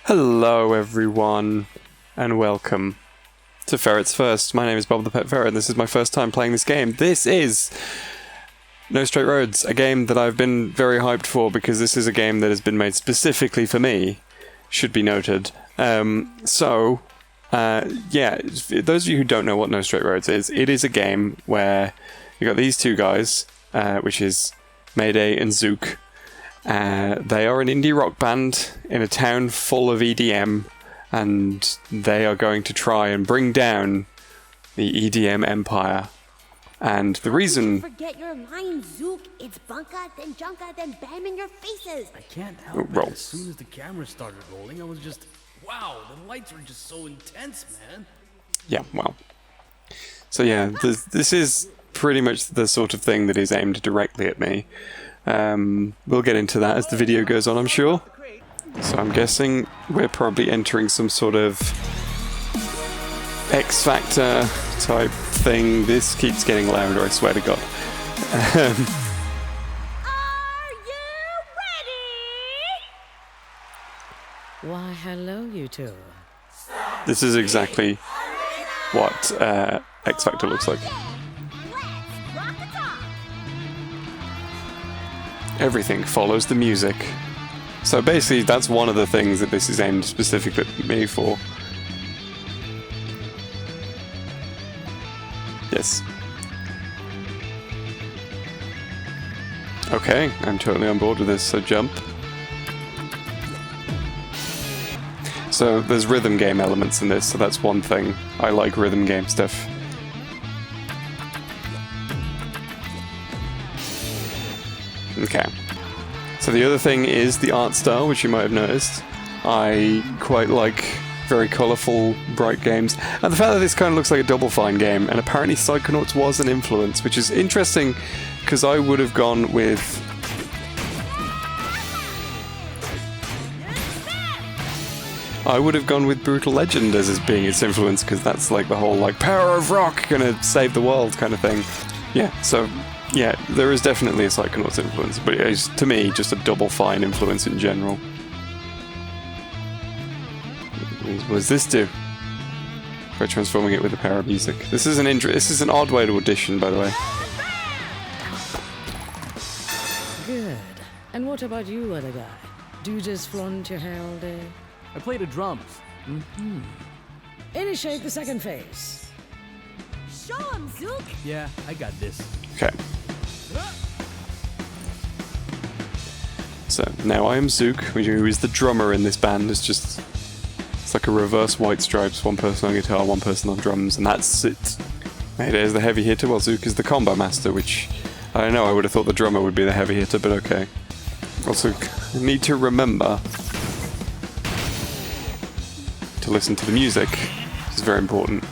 Hello everyone, and welcome to Ferret's First. My name is Bobthepetferret, and this is my first time playing this game. This is No Straight Roads, a game that I've been very hyped for because this is a game that has been made specifically for me, should be noted. Yeah, those of you who don't know what No Straight Roads is, it is a game where you got these two guys, which is Mayday and Zuke. They are an indie rock band in a town full of EDM, and they are going to try and bring down the EDM empire. And the reason... Forget your line, Zuke. It's bunka, then junka, then bam in your faces. I can't help Roll. it. As soon as the camera started rolling, I was just, wow, the lights were just so intense, man. Yeah, well. So yeah, this is pretty much the sort of thing that is aimed directly at me. We'll get into that as the video goes on, I'm sure. So I'm guessing we're probably entering some sort of X Factor type thing. This keeps getting louder, I swear to God. Are you ready? Why, hello, you two. This is exactly what X Factor looks like. Let's rock the top. Everything follows the music. So basically, that's one of the things that this is aimed specifically at me for. Yes. Okay, I'm totally on board with this, so jump. So there's rhythm game elements in this, so that's one thing. I like rhythm game stuff. Okay. So the other thing is the art style, which you might have noticed. I quite like very colourful, bright games. And the fact that this kind of looks like a Double Fine game, and apparently Psychonauts was an influence, which is interesting, because I would have gone with... Brutal Legend as being its influence, because that's like the whole, like, power of rock, gonna save the world kind of thing. Yeah, so... yeah, there is definitely a Psychonauts influence, but it is, to me, just a Double Fine influence in general. What does this do? By transforming it with the power of music. This is an odd way to audition, by the way. Good. And what about you, other guy? Do you just flaunt your hair all day? I played the drums. Initiate the second phase. Show him, Zuke. Yeah, I got this. Okay. So, now I am Zuke, who is the drummer in this band. It's like a reverse White Stripes, one person on guitar, one person on drums, and that's it. Mayday is the heavy hitter, while Zuke is the combo master, which, I don't know, I would have thought the drummer would be the heavy hitter, but okay. Also, I need to remember to listen to the music, which is very important.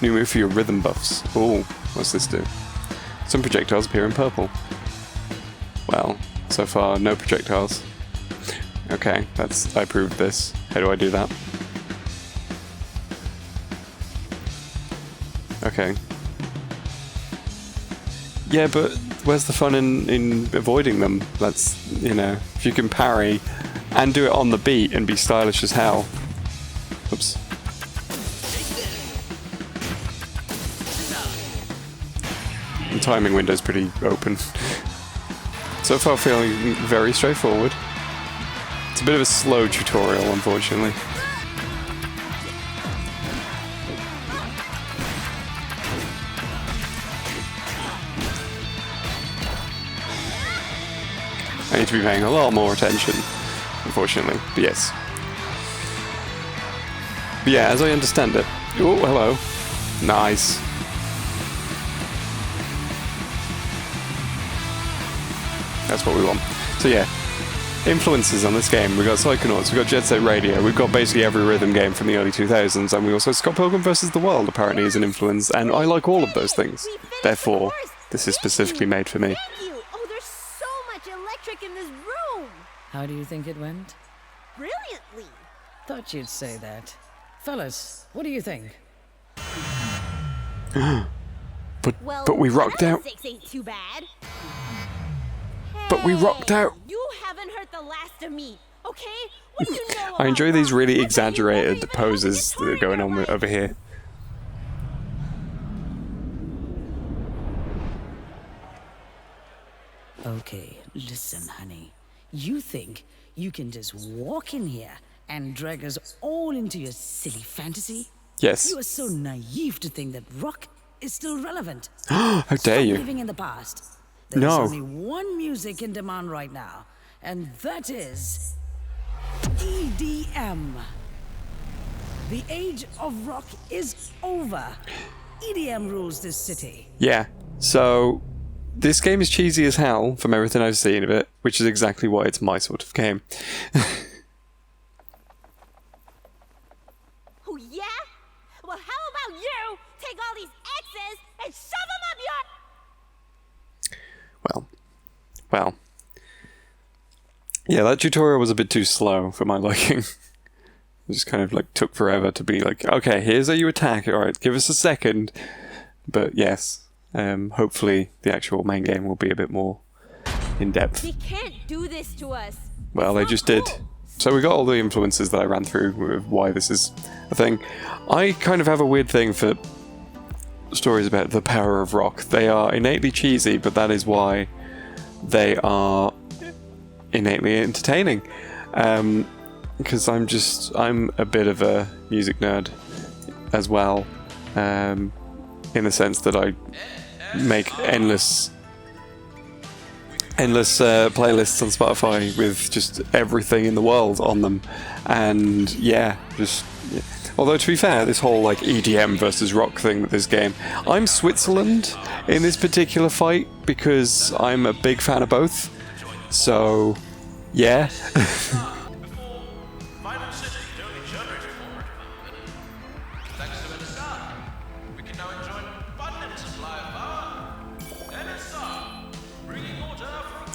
New move for your rhythm buffs. Oh, what's this do? Some projectiles appear in purple. Well, so far, no projectiles. Okay, I approved this. How do I do that? Okay. Yeah, but where's the fun in avoiding them? That's, you know, if you can parry and do it on the beat and be stylish as hell. Oops. The timing window's pretty open. So far feeling very straightforward. It's a bit of a slow tutorial, unfortunately. I need to be paying a lot more attention, unfortunately, but yes. But yeah, as I understand it... Oh, hello. Nice. That's what we want. So yeah, influences on this game. We've got Psychonauts, we've got Jet Set Radio, we've got basically every rhythm game from the early 2000s, and we also got Pilgrim vs. the World apparently is an influence, and I like all of those things. Therefore, this is specifically made for me. Thank you. Oh, there's so much electric in this room. How do you think it went? Brilliantly. Thought you'd say that. Fellas, what do you think? But we rocked out. 6 ain't too bad. But we rocked out. You haven't heard the last of me, okay? I enjoy these really exaggerated poses that are going on over here. Okay, listen, honey. You think you can just walk in here and drag us all into your silly fantasy? Yes. You are so naive to think that rock is still relevant. How dare Stop you? living in the past. There's No. only one music in demand right now, and that is EDM. The age of rock is over. EDM rules this city. Yeah. So, this game is cheesy as hell from everything I've seen of it, which is exactly why it's my sort of game. Oh, yeah? Well, how about you take all these X's and shove them up your... Well. Yeah, that tutorial was a bit too slow for my liking. It just kind of like took forever to be like, okay, here's how you attack. Alright, give us a second. But yes, hopefully the actual main game will be a bit more in-depth. They can't do this to us. Well, they just did. So we got all the influences that I ran through with why this is a thing. I kind of have a weird thing for stories about the power of rock. They are innately cheesy, but that is why they are innately entertaining. Because I'm a bit of a music nerd as well, in the sense that I make endless playlists on Spotify with just everything in the world on them, and yeah. Although to be fair, this whole like EDM versus rock thing with this game, I'm Switzerland in this particular fight because I'm a big fan of both. So yeah.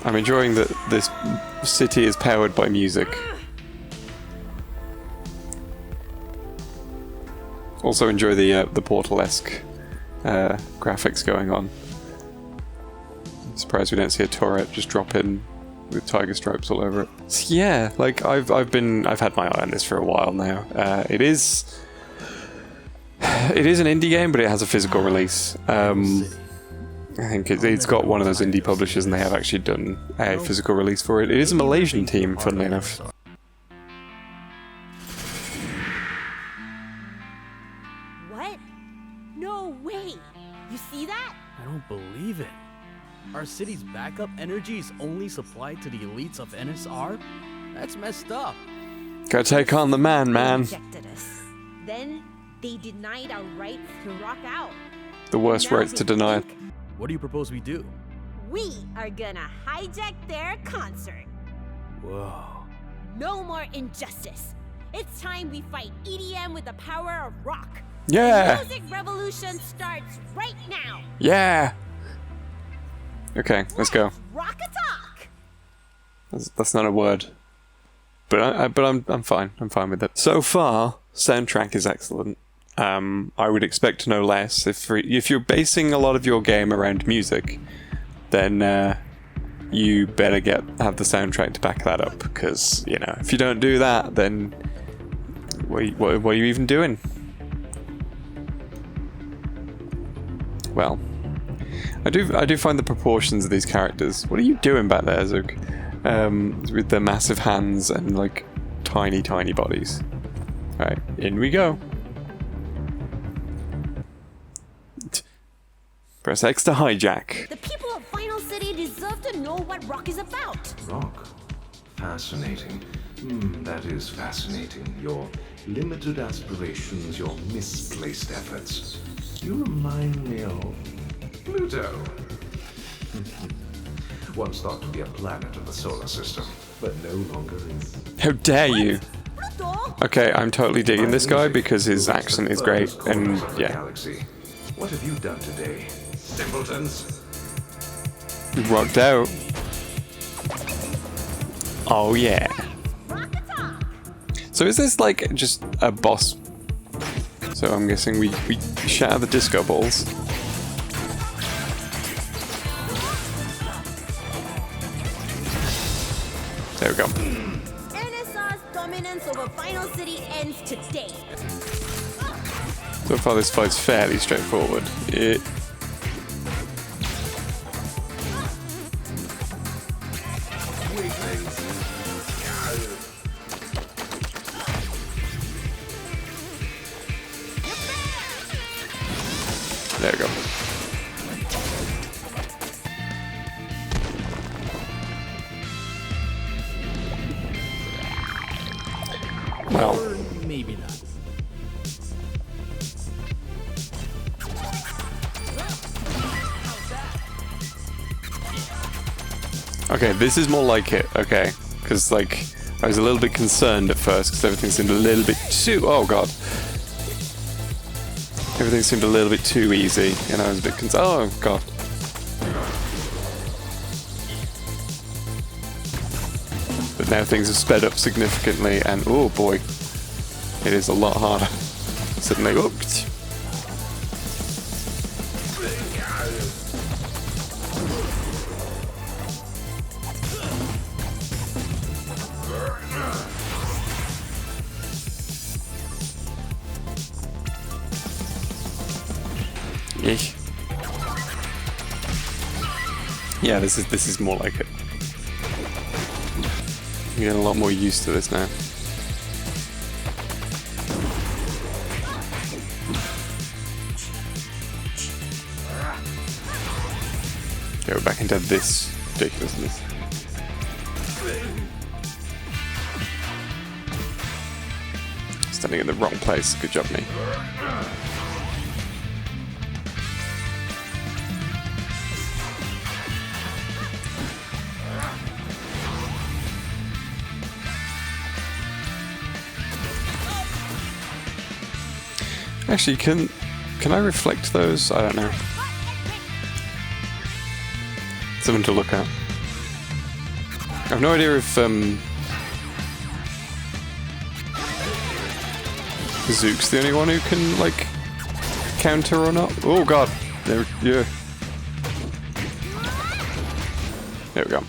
I'm enjoying that this city is powered by music. Also enjoy the Portal-esque graphics going on. I'm surprised we don't see a turret just drop in with tiger stripes all over it. So yeah, like I've had my eye on this for a while now. It is an indie game, but it has a physical release. I think it's got one of those indie publishers, and they have actually done a physical release for it. It is a Malaysian team, funnily enough. What? No way. You see that? I don't believe it. Our city's backup energy is only supplied to the elites of NSR? That's messed up. Gotta take on the man. They rejected us. Then they denied our rights to rock out. The worst Now rights to they deny. think What do you propose we do? We are gonna hijack their concert. Whoa. No more injustice. It's time we fight EDM with the power of rock. Yeah! The music revolution starts right now. Yeah! Okay, let's go. Rock a talk. That's not a word. But I'm fine. I'm fine with it. So far, soundtrack is excellent. I would expect no less. If you're basing a lot of your game around music, then you better have the soundtrack to back that up. Because if you don't do that, then what are you even doing? Well, I do find the proportions of these characters. What are you doing back there, Zuke? With the massive hands and like tiny bodies. All right, in we go. Press X to hijack. The people of Vinyl City deserve to know what rock is about. Rock? Fascinating. That is fascinating. Your limited aspirations, your misplaced efforts. You remind me of Pluto. Once thought to be a planet of the solar system, but no longer is. How dare you? Pluto? Okay, I'm totally digging this guy because his accent is great, and yeah. Galaxy. What have you done today, simpletons? Rocked out. Oh yeah. Rock a talk. So is this like just a boss? So I'm guessing we shatter the disco balls. NSR's Vinyl City ends today. So far this fight's fairly straightforward. There we go. Well, Or maybe not. okay, this is more like it, okay. Because, like, I was a little bit concerned at first because everything seemed a little bit too... Oh, God. Everything seemed a little bit too easy, and I was a bit concerned. Oh, God. But now things have sped up significantly, and oh boy, it is a lot harder. Suddenly, oops. Yeesh. Yeah, this is more like it. I'm getting a lot more used to this now. Okay, we're back into this ridiculousness. Standing in the wrong place. Good job, me. Actually, can I reflect those? I don't know. Something to look at. I have no idea if Zuke's the only one who can like counter or not. Oh God! There, yeah. There we go.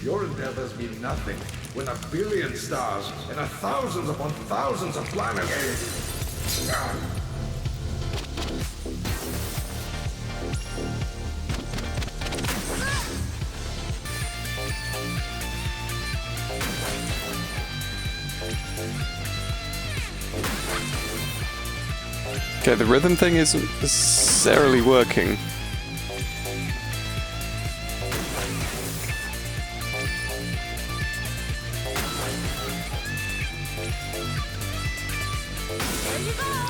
Your endeavors mean nothing when 1 billion stars and thousands upon thousands of planets. Okay, the rhythm thing isn't necessarily working.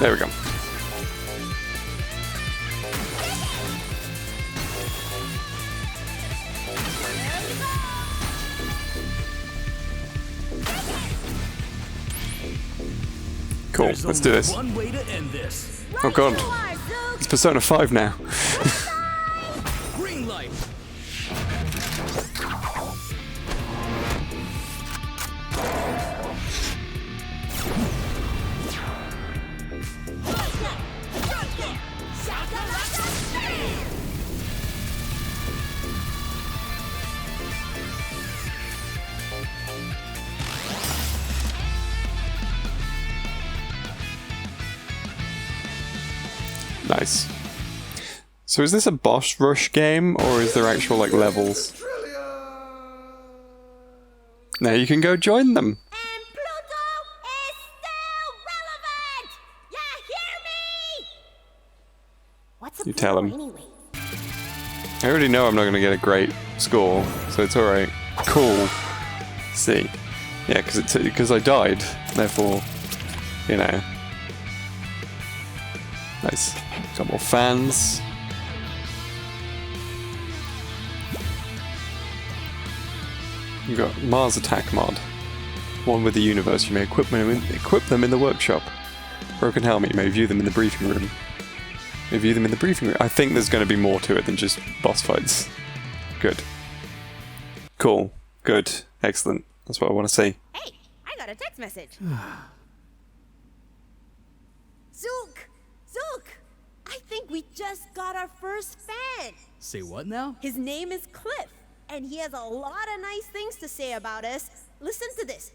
There we go. Cool, There's let's do only this. One way to end this. Oh God, it's Persona 5 now. Green light. Nice. So is this a boss rush game, or is there actual like levels? Now you can go join them. And Pluto is still relevant! Yeah, hear me? What's a You tell Pluto him. anyway? I already know I'm not going to get a great score, so it's alright. Cool. See. Yeah, because I died, therefore, you know. Nice. Got more fans. You've got Mars Attack mod. One with the universe. You may equip them in the workshop. Broken helmet. You may view them in the briefing room. You may view them in the briefing room. I think there's going to be more to it than just boss fights. Good. Cool. Good. Excellent. That's what I want to see. Hey, I got a text message. Zook! Zook! I think we just got our first fan. Say what now? His name is Cliff, and he has a lot of nice things to say about us. Listen to this.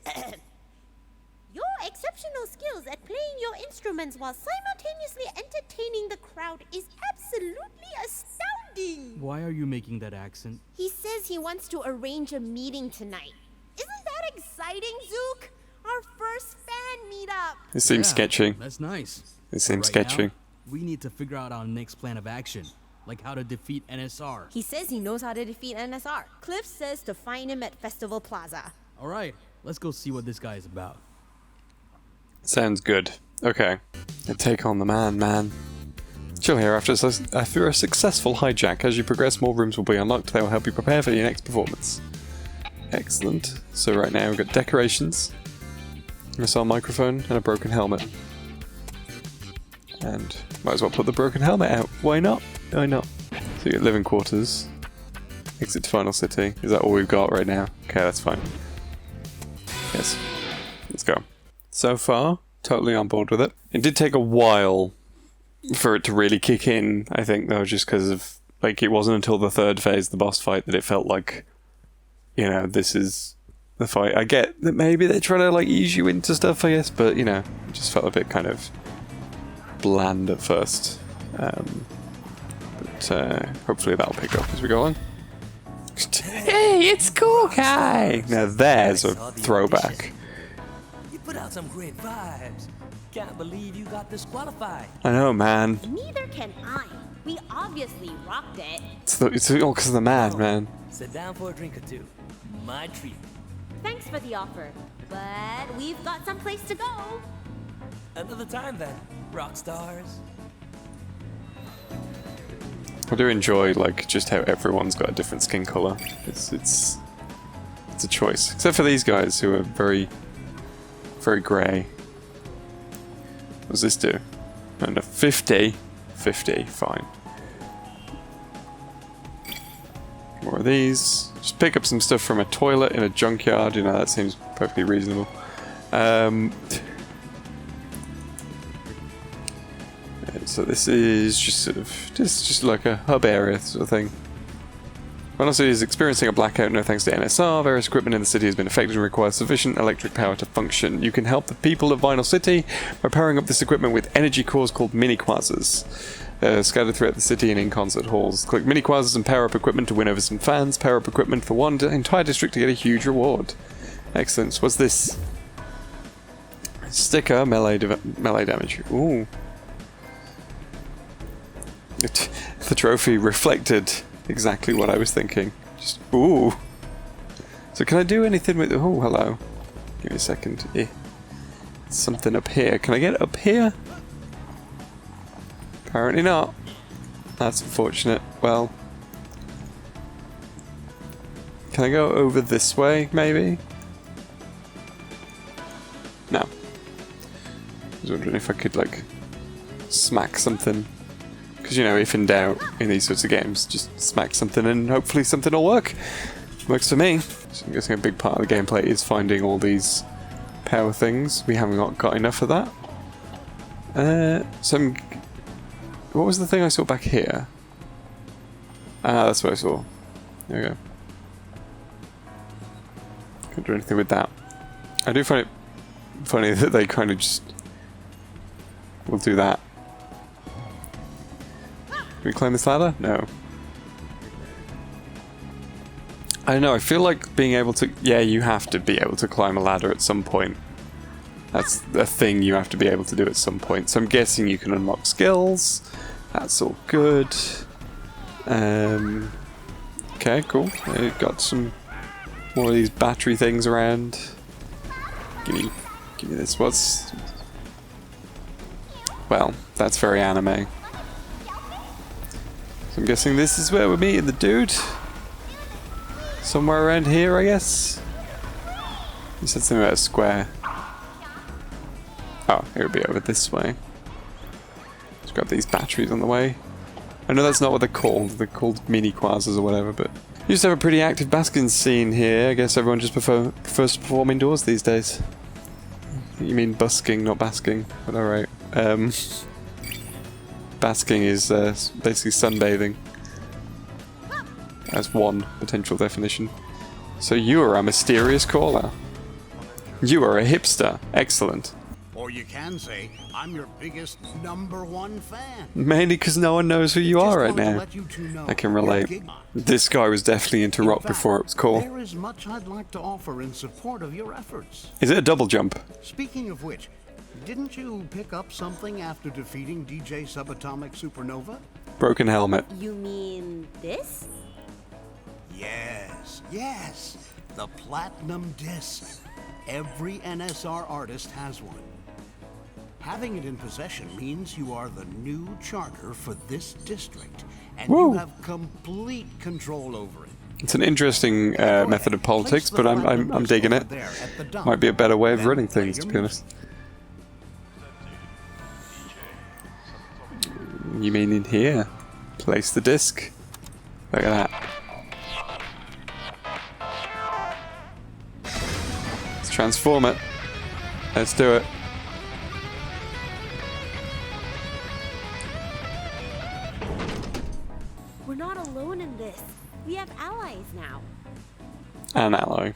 Your exceptional skills at playing your instruments while simultaneously entertaining the crowd is absolutely astounding. Why are you making that accent? He says he wants to arrange a meeting tonight. Isn't that exciting, Zuke? Our first fan meetup. It seems sketchy. That's nice. It seems Right sketchy. now, we need to figure out our next plan of action, like how to defeat NSR. He says he knows how to defeat NSR. Cliff says to find him at Festival Plaza. All right, let's go see what this guy is about. Sounds good. Okay. Take on the man. Chill here after a successful hijack. As you progress, more rooms will be unlocked. They will help you prepare for your next performance. Excellent. So right now we've got decorations, a missile microphone, and a broken helmet. And might as well put the broken helmet out. Why not? Why not? So you get living quarters. Exit to Vinyl City. Is that all we've got right now? Okay, that's fine. Yes. Let's go. So far, totally on board with it. It did take a while for it to really kick in, I think, though, just because of, like, it wasn't until the third phase, the boss fight, that it felt like, you know, this is the fight. I get that maybe they're trying to, like, ease you into stuff, I guess, but, you know, it just felt a bit kind of bland at first. But hopefully that'll pick up as we go on. Hey, it's Cool Guy! Now there's a throwback. You put out some great vibes. Can't believe you got disqualified. I know, man. Neither can I. We obviously rocked it. It's all because of the man. Sit down for a drink or two. My treat. Thanks for the offer, but we've got someplace to go. Another time then, rock stars. I do enjoy, like, just how everyone's got a different skin color. It's a choice, except for these guys who are very grey. What does this do? And a 50, fine. More of these. Just pick up some stuff from a toilet in a junkyard. You know, that seems perfectly reasonable. So this is just sort of just like a hub area sort of thing. Vinyl City is experiencing a blackout no thanks to NSR. Various equipment in the city has been affected and requires sufficient electric power to function. You can help the people of Vinyl City by powering up this equipment with energy cores called mini quasars. Scattered throughout the city and in concert halls. Click mini quasars and power up equipment to win over some fans. Power up equipment for one entire district to get a huge reward. Excellent. What's this? Sticker, melee damage. Ooh. The trophy reflected exactly what I was thinking. Just, ooh. So can I do anything with... Oh, hello. Give me a second. Something up here. Can I get up here? Apparently not. That's unfortunate. Well... Can I go over this way, maybe? No. I was wondering if I could, like, smack something. Because, you know, if in doubt in these sorts of games, just smack something and hopefully something will work. Works for me. So I'm guessing a big part of the gameplay is finding all these power things. We haven't got enough of that. What was the thing I saw back here? Ah, that's what I saw. There we go. Can't do anything with that. I do find it funny that they kind of just will do that. Can we climb this ladder? No. I don't know, I feel like being able to... Yeah, you have to be able to climb a ladder at some point. That's a thing you have to be able to do at some point. So I'm guessing you can unlock skills. That's all good. Okay, cool. Got some more of these battery things around. Give me this. What's... Well, that's very anime. So I'm guessing this is where we're meeting the dude. Somewhere around here, I guess. You said something about a square. Oh, it would be over this way. Let's grab these batteries on the way. I know that's not what they're called. They're called mini quasars or whatever, but... You used to have a pretty active basking scene here. I guess everyone just prefers to perform indoors these days. You mean busking, not basking. But alright. Basking is basically sunbathing. As one potential definition. So you are a mysterious caller. You are a hipster. Excellent. Or you can say, I'm your biggest #1 fan. Mainly because no one knows who you are right Just wanted to now. let you two know I can we're relate. gig- This guy was definitely into In rock fact, before it was cool. There is much I'd like to offer in support of your efforts. Is it a double jump? Speaking of which, didn't you pick up something after defeating DJ Subatomic Supernova? Broken helmet. You mean this? Yes. The Platinum Disc. Every NSR artist has one. Having it in possession means you are the new charter for this district, and Woo. you have complete control over it. It's an interesting method of politics, Place but the I'm Platinum digging Disc it. over there at the dump. Might be a better way of Then running play things, your to be honest. You mean in here? Place the disc. Look at that. Let's transform it. Let's do it. We're not alone in this. We have allies now. An ally.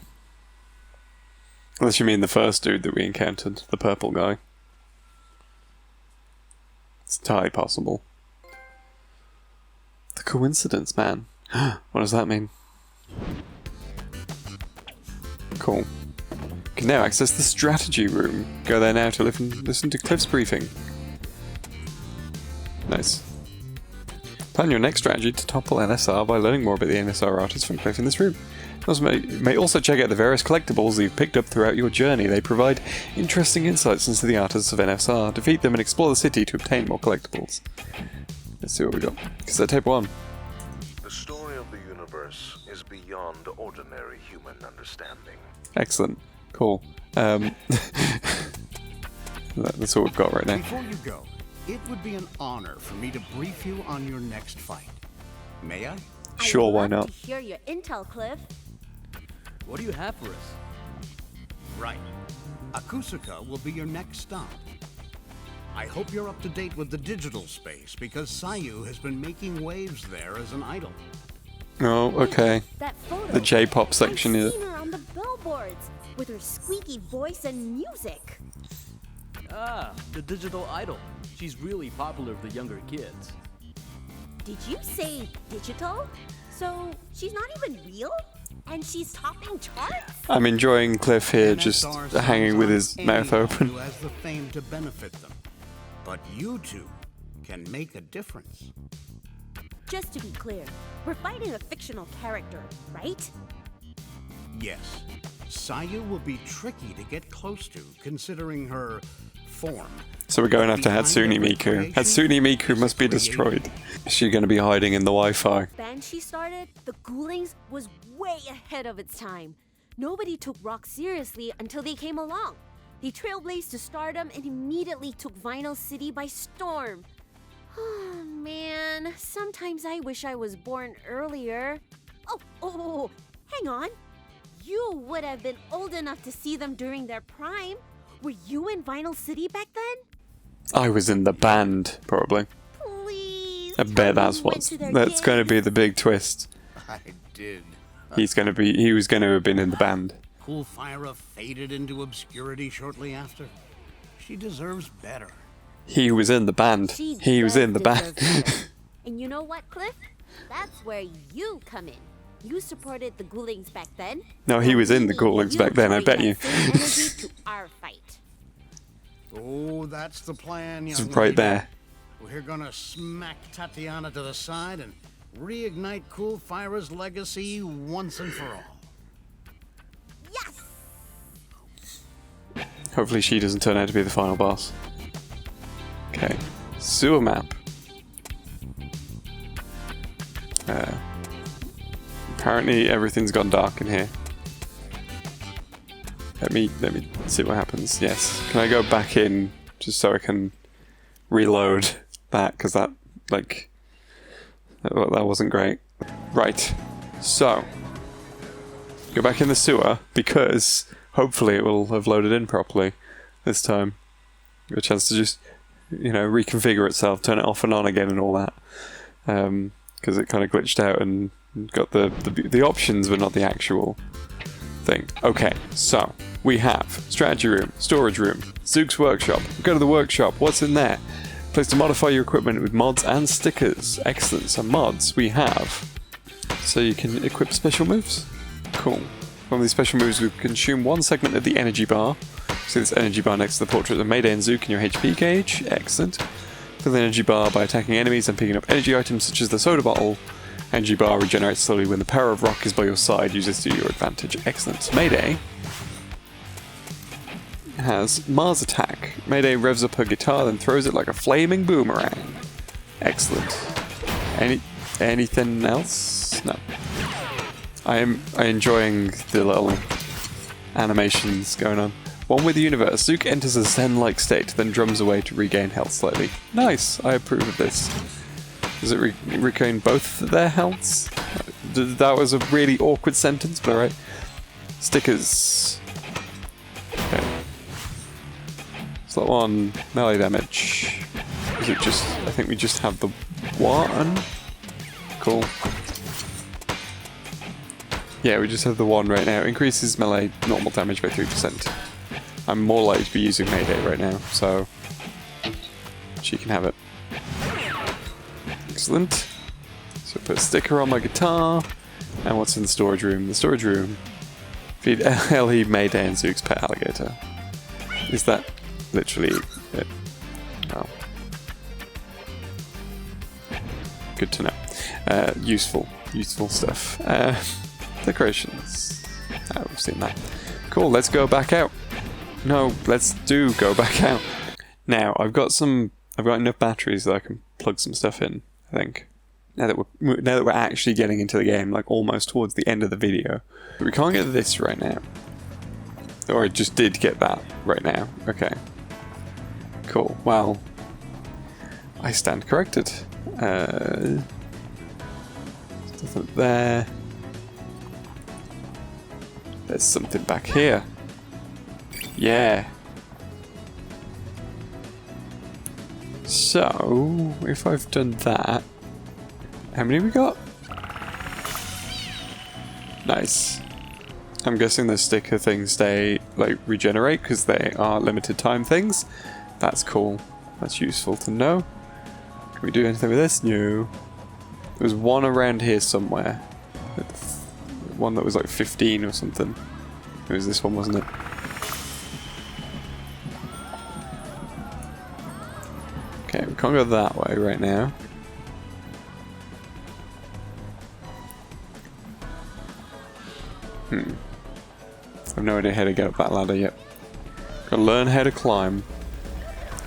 Unless you mean the first dude that we encountered, the purple guy. It's entirely possible. The coincidence, man. What does that mean? Cool. You can now access the strategy room. Go there now to listen to Cliff's briefing. Nice. Plan your next strategy to topple NSR by learning more about the NSR artists from Cliff in this room. You may also check out the various collectibles you've picked up throughout your journey. They provide interesting insights into the artists of NSR. Defeat them and explore the city to obtain more collectibles. Let's see what we got. Cassette tape 1. The story of the universe is beyond ordinary human understanding. Excellent. Cool. That's all we've got right now. Before you go, it would be an honor for me to brief you on your next fight. May I? Sure, I'd why love not? to hear your intel, Cliff. What do you have for us? Right. Akusuka will be your next stop. I hope you're up to date with the digital space, because Sayu has been making waves there as an idol. Oh, okay. That photo. The J-pop section I've is. seen her on the billboards with her squeaky voice and music. Ah, the digital idol. She's really popular with the younger kids. Did you say digital? So she's not even real? And she's topping charts? I'm enjoying Cliff here, just NSR hanging with signs his on mouth anyone open. Who has the fame to benefit them. But you two can make a difference. Just to be clear, we're fighting a fictional character, right? Yes, Sayu will be tricky to get close to, considering her form. So we're going after Behind Hatsune every Miku. creation Hatsune Miku is must be a creation. destroyed. Is she going to be hiding in the Wi-Fi? Band she started, the Ghoulings was way ahead of its time. Nobody took rock seriously until they came along. They trailblazed to stardom and immediately took Vinyl City by storm. Oh man, sometimes I wish I was born earlier. Oh, hang on. You would have been old enough to see them during their prime. Were you in Vinyl City back then? I was in the band, probably. Please. I tell bet me that's you went what's to their that's going to gigs. be the big twist. I did. He was going to have been in the band. Cool Fyra faded into obscurity shortly after. She deserves better. He was in the band. She He was does in the deserve band. better. And you know what, Cliff? That's where you come in. You supported the Ghoulings back then. No, he was in the Ghoulings back then, I bring bet that you. same energy to our fight. Oh, that's the plan, young It's right lady. there. We're gonna smack Tatiana to the side and reignite Cool Fyra's legacy once and for all. Yes! Hopefully she doesn't turn out to be the final boss. Okay. Sewer map. Apparently everything's gone dark in here. Let me see what happens. Yes. Can I go back in just so I can reload that? Because that wasn't great. Right. So go back in the sewer because hopefully it will have loaded in properly this time. Give a chance to just reconfigure itself, turn it off and on again and all that. Because it kind of glitched out and got the options but not the actual thing. Okay, so we have strategy room, storage room, Zuke's workshop. Go to the workshop. What's in there? Place to modify your equipment with mods and stickers. Excellent. So mods we have. So you can equip special moves. Cool. One of these special moves will consume 1 segment of the energy bar. See this energy bar next to the portrait of Mayday and Zuke in your HP gauge. Excellent. Fill the energy bar by attacking enemies and picking up energy items such as the soda bottle. Energy bar regenerates slowly when the power of rock is by your side. Use this to your advantage. Excellent. Mayday has Mars attack. Mayday revs up her guitar, then throws it like a flaming boomerang. Excellent. Anything else? No. I am enjoying the little animations going on. One with the universe. Zuke enters a zen-like state, then drums away to regain health slightly. Nice. I approve of this. Does it regain both their healths? That was a really awkward sentence, but alright. Stickers. Okay. Slot 1, melee damage. Is it just... I think we just have the one? Cool. Yeah, we just have the one right now. Increases melee normal damage by 3%. I'm more likely to be using Mayday right now, so... she can have it. Excellent. So put a sticker on my guitar. And what's in the storage room? The storage room. Feed LE Mayday and Zuke's pet alligator. Is that literally it? No. Good to know. Useful stuff. Decorations. Oh, we've seen that. Cool, let's go back out. No, let's go back out. Now, I've got enough batteries that I can plug some stuff in, I think. Now that we're actually getting into the game, like almost towards the end of the video. But we can't get this right now. Or I just did get that right now. Okay. Cool. Well, I stand corrected. Nothing there. There's something back here. Yeah. So, if I've done that, how many we got? Nice. I'm guessing the sticker things regenerate because they are limited time things. That's cool. That's useful to know. Can we do anything with this? No. There was one around here somewhere. One that was like 15 or something. It was this one, wasn't it? Okay, we can't go that way right now. I have no idea how to get up that ladder yet. Gotta learn how to climb.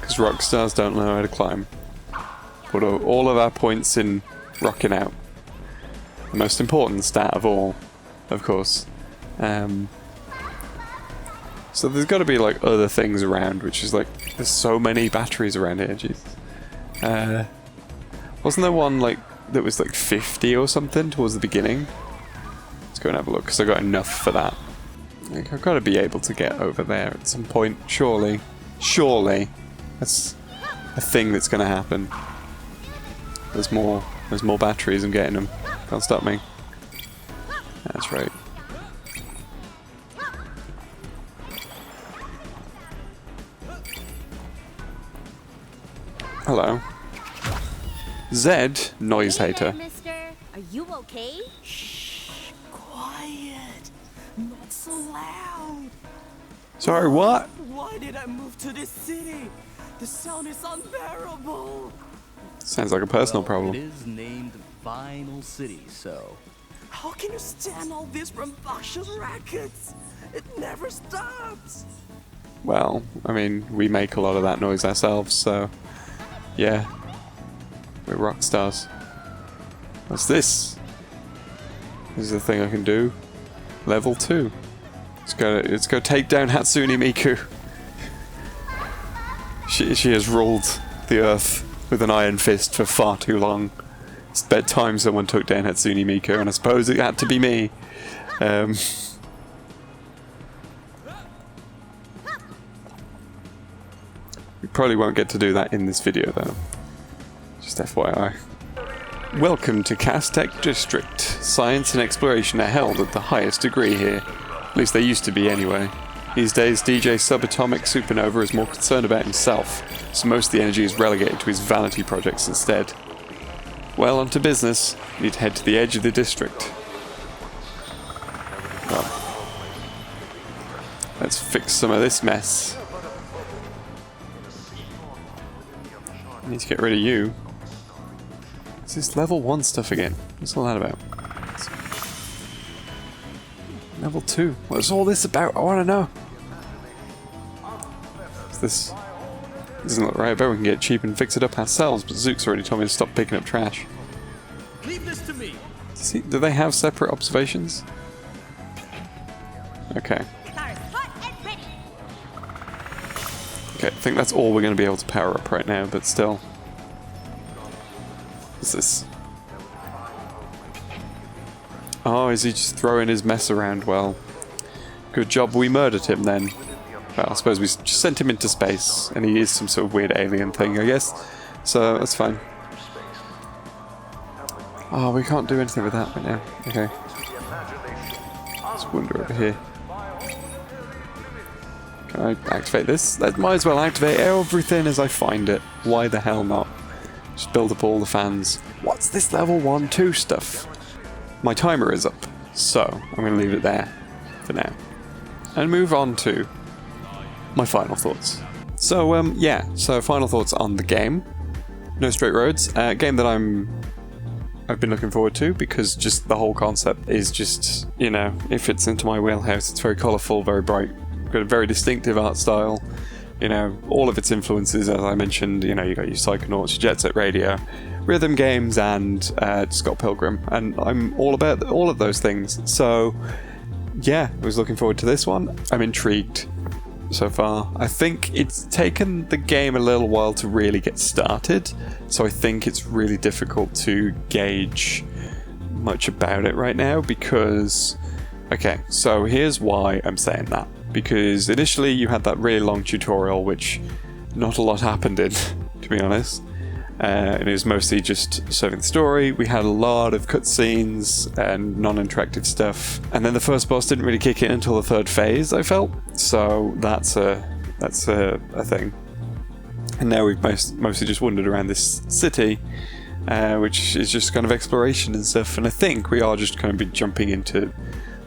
Because rock stars don't know how to climb. Put all of our points in rocking out. The most important stat of all, of course. So there's got to be like other things around, which is like there's so many batteries around here. Jeez. Wasn't there one like that was like 50 or something towards the beginning? Let's go and have a look because I got enough for that. Like, I've got to be able to get over there at some point, surely. Surely, that's a thing that's going to happen. There's more batteries. I'm getting them. Can't stop me. That's right. Hello. Zed, noise hater. Hey there, mister. Are you okay? Shh, quiet. Not so loud. Sorry, what? Why did I move to this city? The sound is unbearable. Sounds like a personal problem. It is named Vinyl City, so... How can you stand all this rambunctious rackets? It never stops. Well, I mean, we make a lot of that noise ourselves, so... yeah. We're rock stars. What's this? This is the thing I can do. Level 2. Let's go take down Hatsune Miku. She has ruled the earth with an iron fist for far too long. It's about time someone took down Hatsune Miku, and I suppose it had to be me. We probably won't get to do that in this video though. Just FYI. Welcome to Castech District. Science and exploration are held at the highest degree here. At least they used to be anyway. These days, DJ Subatomic Supernova is more concerned about himself, so most of the energy is relegated to his vanity projects instead. Well, on to business. We'd head to the edge of the district. Well, let's fix some of this mess. I need to get rid of you. Is this level 1 stuff again? What's all that about? Level 2. What's all this about? I want to know. This doesn't look right. I bet we can get cheap and fix it up ourselves, but Zuke's already told me to stop picking up trash. Leave this to me. See, do they have separate observations? Okay. Okay, I think that's all we're going to be able to power up right now, but still. What's this? Oh, is he just throwing his mess around? Well, good job we murdered him then. Well, I suppose we just sent him into space, and he is some sort of weird alien thing, I guess. So, that's fine. Oh, we can't do anything with that right now. Okay. Let's wander over here. Can I activate this? I might as well activate everything as I find it. Why the hell not? Just build up all the fans. What's this level 1, 2 stuff? My timer is up, so I'm going to leave it there for now. And move on to my final thoughts. So, yeah, so final thoughts on the game. No Straight Roads, a game that I've been looking forward to because just the whole concept is just, you know, it fits into my wheelhouse. It's very colourful, very bright, got a very distinctive art style. You know, all of its influences, as I mentioned, you know, you got your Psychonauts, your Jet Set Radio, rhythm games, and Scott Pilgrim, and I'm all about all of those things. So, yeah, I was looking forward to this one. I'm intrigued so far. I think it's taken the game a little while to really get started, so I think it's really difficult to gauge much about it right now because... Okay, so here's why I'm saying that. Because initially you had that really long tutorial which not a lot happened in, to be honest. And it was mostly just serving the story. We had a lot of cutscenes and non-interactive stuff. And then the first boss didn't really kick in until the 3rd phase, I felt. So that's a thing. And now we've mostly just wandered around this city, which is just kind of exploration and stuff. And I think we are just going to be jumping into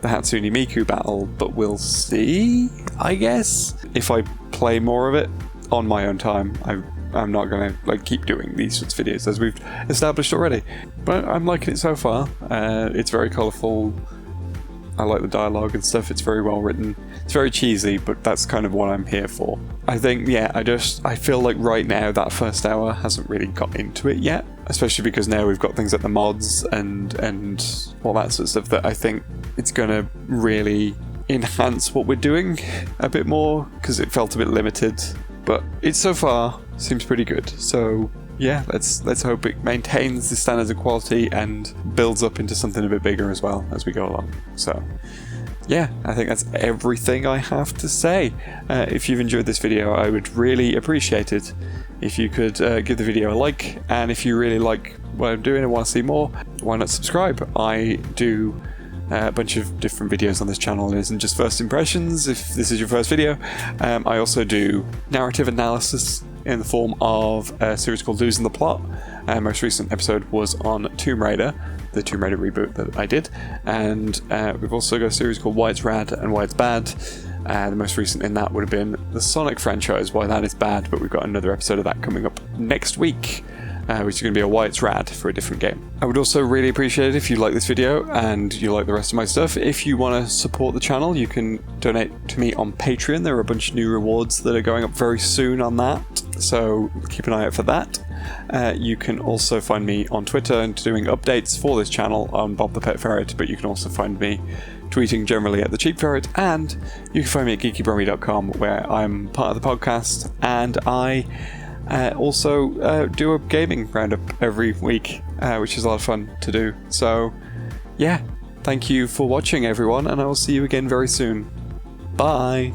the Hatsune Miku battle, but we'll see, I guess. If I play more of it on my own time, I'm not going to keep doing these sorts of videos as we've established already. But I'm liking it so far. It's very colourful. I like the dialogue and stuff. It's very well written. It's very cheesy, but that's kind of what I'm here for. I think, yeah, I feel like right now that first hour hasn't really got into it yet, especially because now we've got things like the mods and all that sort of stuff that I think it's going to really enhance what we're doing a bit more, because it felt a bit limited. But it so far seems pretty good. So yeah, let's hope it maintains the standards of quality and builds up into something a bit bigger as well as we go along. So yeah, I think that's everything I have to say. If you've enjoyed this video, I would really appreciate it if you could give the video a like, and if you really like what I'm doing and want to see more, why not subscribe? I do a bunch of different videos on this channel. It isn't just first impressions if this is your first video. I also do narrative analysis in the form of a series called Losing the Plot. Most recent episode was on Tomb Raider, the Tomb Raider reboot that I did, and we've also got a series called Why It's Rad and Why It's Bad. The most recent in that would have been the Sonic franchise, Why That Is Bad, but we've got another episode of that coming up next week, which is going to be a Why It's Rad for a different game. I would also really appreciate it if you like this video and you like the rest of my stuff. If you want to support the channel, you can donate to me on Patreon. There are a bunch of new rewards that are going up very soon on that, so keep an eye out for that. You can also find me on Twitter and doing updates for this channel on Bobthepetferret, but you can also find me tweeting generally at the Cheap Ferret, and you can find me at geekybrummy.com, where I'm part of the podcast, and I also do a gaming roundup every week, which is a lot of fun to do. So yeah, thank you for watching everyone, and I will see you again very soon. Bye!